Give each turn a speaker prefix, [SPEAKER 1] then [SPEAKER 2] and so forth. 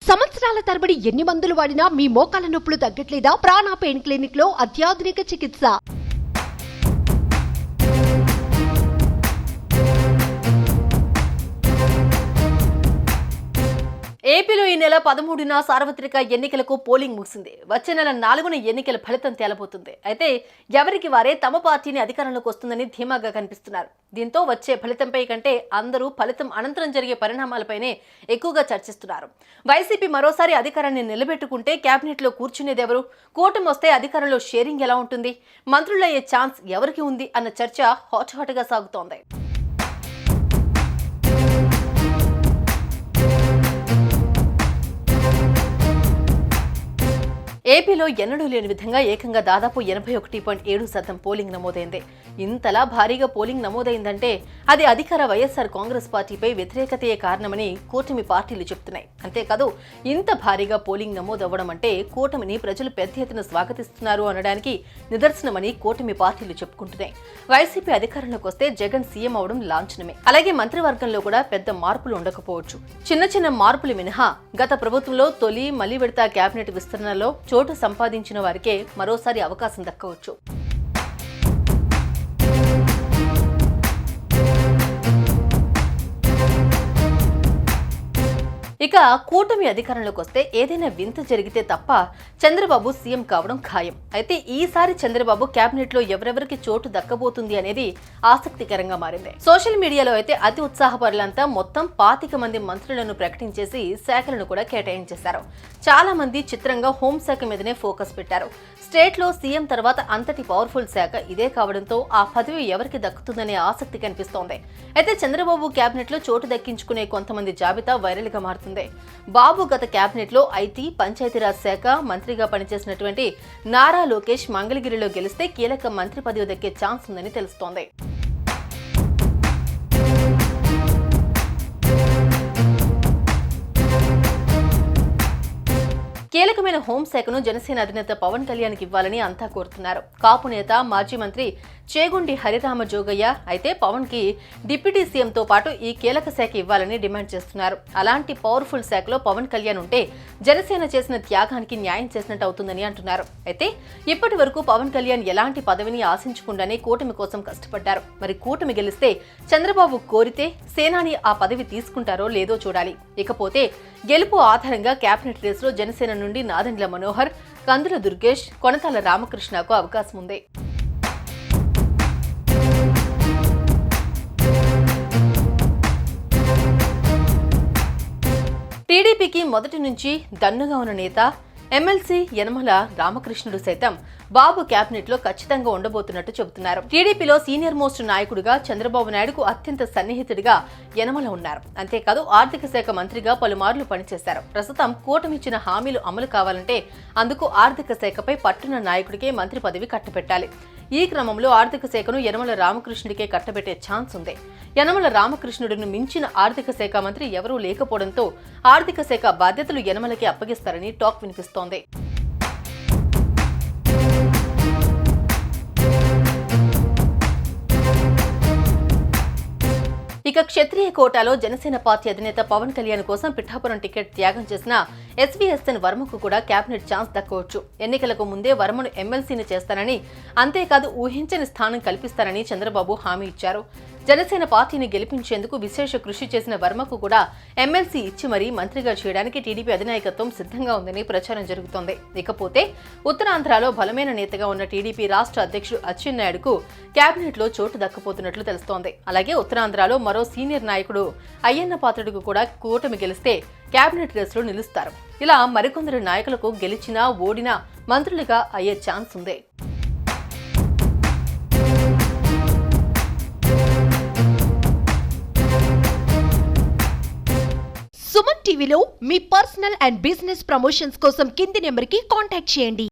[SPEAKER 1] సంవత్సరాల తరబడి ఎన్ని మందులు వాడినా మీ మోకాల నొప్పులు తగ్గట్లేదా? ప్రాణ పెయిన్ క్లినిక్ లో అత్యాధునిక చికిత్స.
[SPEAKER 2] ఏపీలో ఈ నెల 13న సార్వత్రిక ఎన్నికలకు పోలింగ్ ముగిసింది. వచ్చే నెల 4న ఎన్నికల ఫలితం తేలబోతుంది. అయితే ఎవరికి వారే తమ పార్టీని అధికారంలోకి వస్తుందని ధీమాగా కనిపిస్తున్నారు. దీంతో వచ్చే ఫలితంపై కంటే అందరూ ఫలితం అనంతరం జరిగే పరిణామాలపైనే ఎక్కువగా చర్చిస్తున్నారు. వైసీపీ మరోసారి అధికారాన్ని నిలబెట్టుకుంటే కేబినెట్లో కూర్చునేదెవరు? కూటమి వస్తే అధికారంలో షేరింగ్ ఎలా ఉంటుంది? మంత్రులయ్యే ఛాన్స్ ఎవరికి ఉంది అన్న చర్చ హాట్గా సాగుతోంది. ఏపీలో ఎన్నడూ లేని విధంగా ఏకంగా దాదాపు 81.7% పోలింగ్ నమోదైంది. ఇంతలా భారీగా పోలింగ్ నమోదైందంటే అది అధికార వైఎస్ఆర్ కాంగ్రెస్ పార్టీపై వ్యతిరేకతయే కారణమని కూటమి పార్టీలు చెప్తున్నాయి. అంతేకాదు ఇంత భారీగా పోలింగ్ నమోదవ్వడం అంటే కూటమిని ప్రజలు పెద్ద ఎత్తున స్వాగతిస్తున్నారు అనడానికి నిదర్శనమని కూటమి పార్టీలు చెప్పుకుంటున్నాయి. వైసీపీ అధికారంలోకి వస్తే జగన్ సీఎం అవడం లాంఛనమే. అలాగే మంత్రివర్గంలో కూడా పెద్ద మార్పులు ఉండకపోవచ్చు. చిన్న మార్పులు మినహా గత ప్రభుత్వంలో తొలి మళ్లీ విడత కేబినెట్ విస్తరణలో చోటు సంపాదించిన వారికే మరోసారి అవకాశం దక్కవచ్చు. ఇక కూటమి అధికారంలోకి వస్తే ఏదైనా వింత జరిగితే తప్ప చంద్రబాబు సీఎం కావడం ఖాయం. అయితే ఈసారి చంద్రబాబు కేబినెట్ లో ఎవరెవరికి చోటు దక్కబోతుంది అనేది ఆసక్తికరంగా మారింది. సోషల్ మీడియాలో అయితే అతి ఉత్సాహపరులంతా మొత్తం 25 మంది మంత్రులను ప్రకటించేసి శాఖలను కూడా కేటాయించేశారు. చాలా మంది చిత్రంగా హోంశాఖ మీదనే ఫోకస్ పెట్టారు. స్టేట్ లో సీఎం తర్వాత అంతటి పవర్ఫుల్ శాఖ ఇదే కావడంతో ఆ పదవి ఎవరికి దక్కుతుందనే ఆసక్తి కనిపిస్తోంది. అయితే చంద్రబాబు కేబినెట్ లో చోటు దక్కించుకునే కొంతమంది జాబితా వైరల్ గా మారుతుంది. బాబు గత కేబినెట్ లో ఐటీ, పంచాయతీరాజ్ శాఖ మంత్రిగా పనిచేసినటువంటి నారా లోకేష్ మంగళగిరిలో గెలిస్తే కీలక మంత్రి పదవి దక్కే ఛాన్స్ ఉందని తెలుస్తోంది. కీలకమైన హోంశాఖను జనసేన అధినేత పవన్ కళ్యాణ్కి ఇవ్వాలని అంతా కోరుతున్నారు. కాపు నేత మాజీ మంత్రి చేగుండి హరిరామ జోగయ్య అయితే పవన్ కి డిప్యూటీ సీఎంతో పాటు ఈ కీలక శాఖ ఇవ్వాలని డిమాండ్ చేస్తున్నారు. అలాంటి పవర్ఫుల్ శాఖలో పవన్ కళ్యాణ్ ఉంటే జనసేన చేసిన త్యాగానికి న్యాయం చేసినట్టు అవుతుందని అంటున్నారు. అయితే ఇప్పటి వరకు పవన్ కళ్యాణ్ ఎలాంటి పదవిని ఆశించకుండానే కూటమి కోసం కష్టపడ్డారు. మరి కూటమి గెలిస్తే చంద్రబాబు కోరితే సేనాని ఆ పదవి తీసుకుంటారో లేదో చూడాలి. ఇకపోతే గెలుపు ఆధారంగా కేబినెట్ రేసులో జనసేన నుండి నాదెండ్ల మనోహర్, కందుల దుర్గేష్, కొనతాల రామకృష్ణకు అవకాశం ఉంది. టీడీపీకి మొదటి నుంచి దన్నుగా ఉన్న నేత ఎమ్మెల్సీ యనమల రామకృష్ణుడు సైతం బాబు కేబినెట్ లో ఖచ్చితంగా ఉండబోతున్నట్టు చెబుతున్నారు. టీడీపీలో సీనియర్ మోస్ట్ నాయకుడిగా చంద్రబాబు నాయుడుకు అత్యంత సన్నిహితుడిగా యనమల ఉన్నారు. అంతేకాదు ఆర్థిక శాఖ మంత్రిగా పలుమార్లు పనిచేశారు. ప్రస్తుతం కూటమిచ్చిన హామీలు అమలు కావాలంటే అందుకు ఆర్థిక శాఖపై పట్టున్న నాయకుడికే మంత్రి పదవి కట్టబెట్టాలి. ఈ క్రమంలో ఆర్థిక శాఖను యనమల రామకృష్ణుడికే కట్టబెట్టే ఛాన్స్ ఉంది. యనమల రామకృష్ణుడిని మించిన ఆర్థిక శాఖ మంత్రి ఎవరూ లేకపోవడంతో ఆర్థిక శాఖ బాధ్యతలు యనమలకి అప్పగిస్తారని టాక్ వినిపిస్తోంది. ఇక క్షత్రియ కోటాలో జనసేన పార్టీ అధినేత పవన్ కళ్యాణ్ కోసం పిఠాపురం టికెట్ త్యాగం చేసిన ఎస్వీఎస్ఎన్ వర్మకు కూడా కేబినెట్ ఛాన్స్ దక్కవచ్చు. ఎన్నికలకు ముందే వర్మను ఎమ్మెల్సీని చేస్తానని, అంతేకాదు ఊహించని స్థానం కల్పిస్తారని చంద్రబాబు హామీ ఇచ్చారు. జనసేన పార్టీని గెలిపించేందుకు విశేష కృషి చేసిన వర్మకు కూడా ఎమ్మెల్సీ ఇచ్చి మరీ మంత్రిగా చేయడానికి టీడీపీ అధినాయకత్వం సిద్ధంగా ఉందని ప్రచారం జరుగుతోంది. ఇకపోతే ఉత్తరాంధ్రలో బలమైన నేతగా ఉన్న టీడీపీ రాష్ట్ర అధ్యక్షుడు అచ్చెన్నాయుడుకు కేబినెట్ లో చోటు దక్కబోతున్నట్లు తెలుస్తోంది. అలాగే ఉత్తరాంధ్రలో మరో సీనియర్ నాయకుడు అయ్యన్న పాత్రుడుకు కూడా కూటమి గెలిస్తే కేబినెట్ రేసులో నిలుస్తారు. ఇలా మరికొందరు నాయకులకు గెలిచినా ఓడినా మంత్రులుగా అయ్యే ఛాన్స్ ఉంది.
[SPEAKER 1] సుమన్ టీవీలో మీ పర్సనల్ అండ్ బిజినెస్ ప్రమోషన్స్ కోసం కింది నెంబర్కి కాంటాక్ట్ చేయండి.